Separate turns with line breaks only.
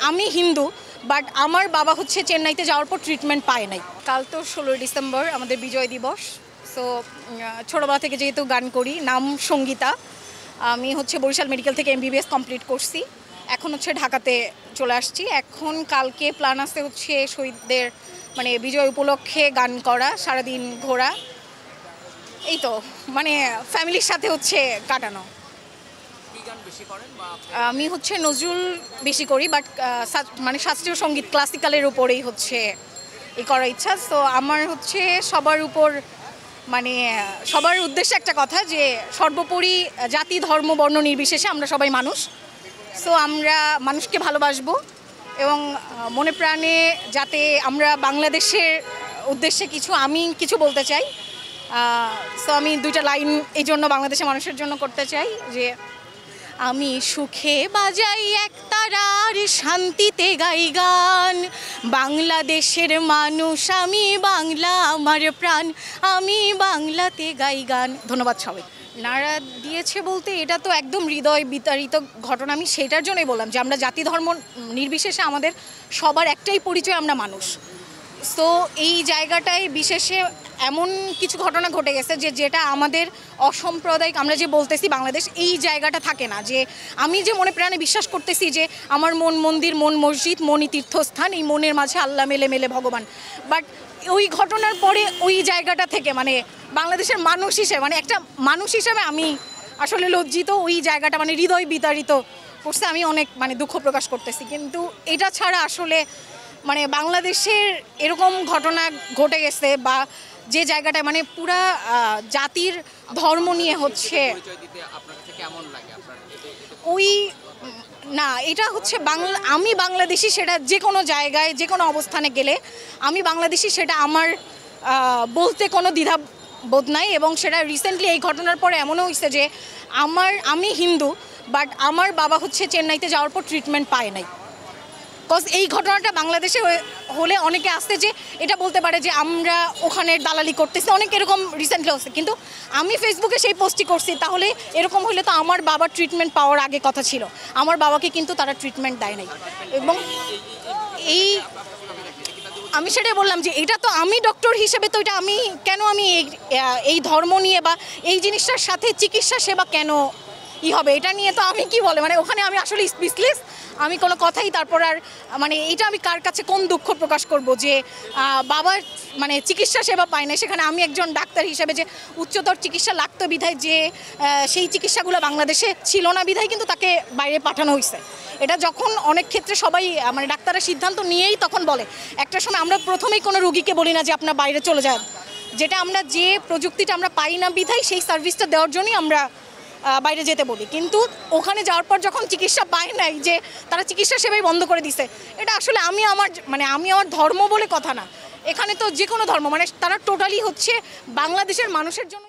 আমি হিন্দু, বাট আমার বাবা হচ্ছে চেন্নাইতে যাওয়ার পর ট্রিটমেন্ট পায় নাই। কাল তো 16 ডিসেম্বর আমাদের বিজয় দিবস। সো ছোটোবেলা থেকে যেহেতু গান করি, নাম সঙ্গীতা। আমি হচ্ছে বরিশাল মেডিকেল থেকে MBBS কমপ্লিট করছি, এখন হচ্ছে ঢাকাতে চলে আসছি। এখন কালকে প্ল্যান আছে হচ্ছে শহীদদের মানে বিজয় উপলক্ষে গান করা, সারাদিন ঘোরা, এই তো মানে ফ্যামিলির সাথে হচ্ছে কাটানো। আমি হচ্ছে নজরুল বেশি করি, বাট মানে শাস্ত্রীয় সঙ্গীত ক্লাসিক্যালের উপরেই হচ্ছে এই করার ইচ্ছা। তো আমার হচ্ছে সবার উপর মানে সবার উদ্দেশ্যে একটা কথা যে সর্বোপরি জাতি ধর্ম বর্ণ নির্বিশেষে আমরা সবাই মানুষ। সো আমরা মানুষকে ভালোবাসবো এবং মনে প্রাণে যাতে আমরা বাংলাদেশের উদ্দেশ্যে আমি কিছু বলতে চাই। সো আমি দুইটা লাইন এই জন্য বাংলাদেশের মানুষের জন্য করতে চাই যে আমি সুখে বাজাই একতারার, শান্তিতে গাই গান, বাংলাদেশের মানুষ আমি, বাংলা আমার প্রাণ, আমি বাংলাতে গাই গান। ধন্যবাদ সবাই। নাড়া দিয়েছে বলতে এটা তো একদম হৃদয় বিতাড়িত ঘটনা। আমি সেটার জন্যই বললাম যে আমরা জাতি ধর্ম নির্বিশেষে আমাদের সবার একটাই পরিচয়, আমরা মানুষ। সো এই জায়গাটায় বিশেষে এমন কিছু ঘটনা ঘটে গেছে যেটা আমাদের অসাম্প্রদায়িক, আমরা যে বলতেছি বাংলাদেশ, এই জায়গাটা থাকে না। যে আমি যে মনে প্রাণে বিশ্বাস করতেছি যে আমার মন মন্দির, মন মসজিদ, মনই তীর্থস্থান, এই মনের মাঝে আল্লাহ মেলে মেলে ভগবান। বাট ওই ঘটনার পরে ওই জায়গাটা থেকে মানে বাংলাদেশের মানুষ হিসেবে, মানে একটা মানুষ হিসেবে আমি আসলে লজ্জিত। ওই জায়গাটা মানে হৃদয় বিতাড়িত করছে, আমি অনেক মানে দুঃখ প্রকাশ করতেছি। কিন্তু এটা ছাড়া আসলে মানে বাংলাদেশের এরকম ঘটনা ঘটে গেছে বা যে জায়গাটায় মানে পুরা জাতির ধর্ম নিয়ে হচ্ছে ওই না, এটা হচ্ছে আমি বাংলাদেশি, সেটা যে কোনো জায়গায় যে কোনো অবস্থানে গেলে আমি বাংলাদেশি, সেটা আমার বলতে কোনো দ্বিধা বোধ নাই। এবং সেটা রিসেন্টলি এই ঘটনার পরে এমনও হয়েছে যে আমি হিন্দু, বাট আমার বাবা হচ্ছে চেন্নাইতে যাওয়ার পর ট্রিটমেন্ট পায় নাই। কজ এই ঘটনাটা বাংলাদেশে হলে অনেকে আসতে যে এটা বলতে পারে যে আমরা ওখানে দালালি করতেছি, অনেক এরকম রিসেন্টলি হচ্ছে। কিন্তু আমি ফেসবুকে সেই পোস্টই করছি, তাহলে এরকম হলে তো আমার বাবার ট্রিটমেন্ট পাওয়ার আগে কথা ছিল। আমার বাবাকে কিন্তু তারা ট্রিটমেন্ট দেয় নাই। এবং আমি সেটাই বললাম যে এটা তো আমি ডক্টর হিসেবে তো এটা আমি কেন আমি এই ধর্ম নিয়ে বা এই জিনিসটার সাথে চিকিৎসা সেবা কেন হবে, এটা নিয়ে তো আমি কি বলে মানে ওখানে আমি আসলে স্পিচলেস। আমি কোনো কথাই তারপর আর মানে এটা আমি কার কাছে কোন দুঃখ প্রকাশ করব যে বাবার মানে চিকিৎসা সেবা পায় না, সেখানে আমি একজন ডাক্তার হিসেবে যে উচ্চতর চিকিৎসা লাগতো বিধায় যে সেই চিকিৎসাগুলো বাংলাদেশে ছিল না বিধায় কিন্তু তাকে বাইরে পাঠানো হয়েছে। এটা যখন অনেক ক্ষেত্রে সবাই মানে ডাক্তাররা সিদ্ধান্ত নিয়েই তখন বলে, একটা সময় আমরা প্রথমেই কোনো রুগীকে বলি না যে আপনার বাইরে চলে যান, যেটা আমরা যে প্রযুক্তিটা আমরা পাই না বিধায় সেই সার্ভিসটা দেওয়ার জন্যই আমরা বাইরে যেতে বলি। কিন্তু ওখানে যাওয়ার পর যখন চিকিৎসা পায় নাই, যে তারা চিকিৎসা সেবাই বন্ধ করে দিছে, এটা আসলে আমি আমার ধর্ম বলে কথা না, এখানে তো যে কোনো ধর্ম মানে তারা টোটালি হচ্ছে বাংলাদেশের মানুষের জন্য।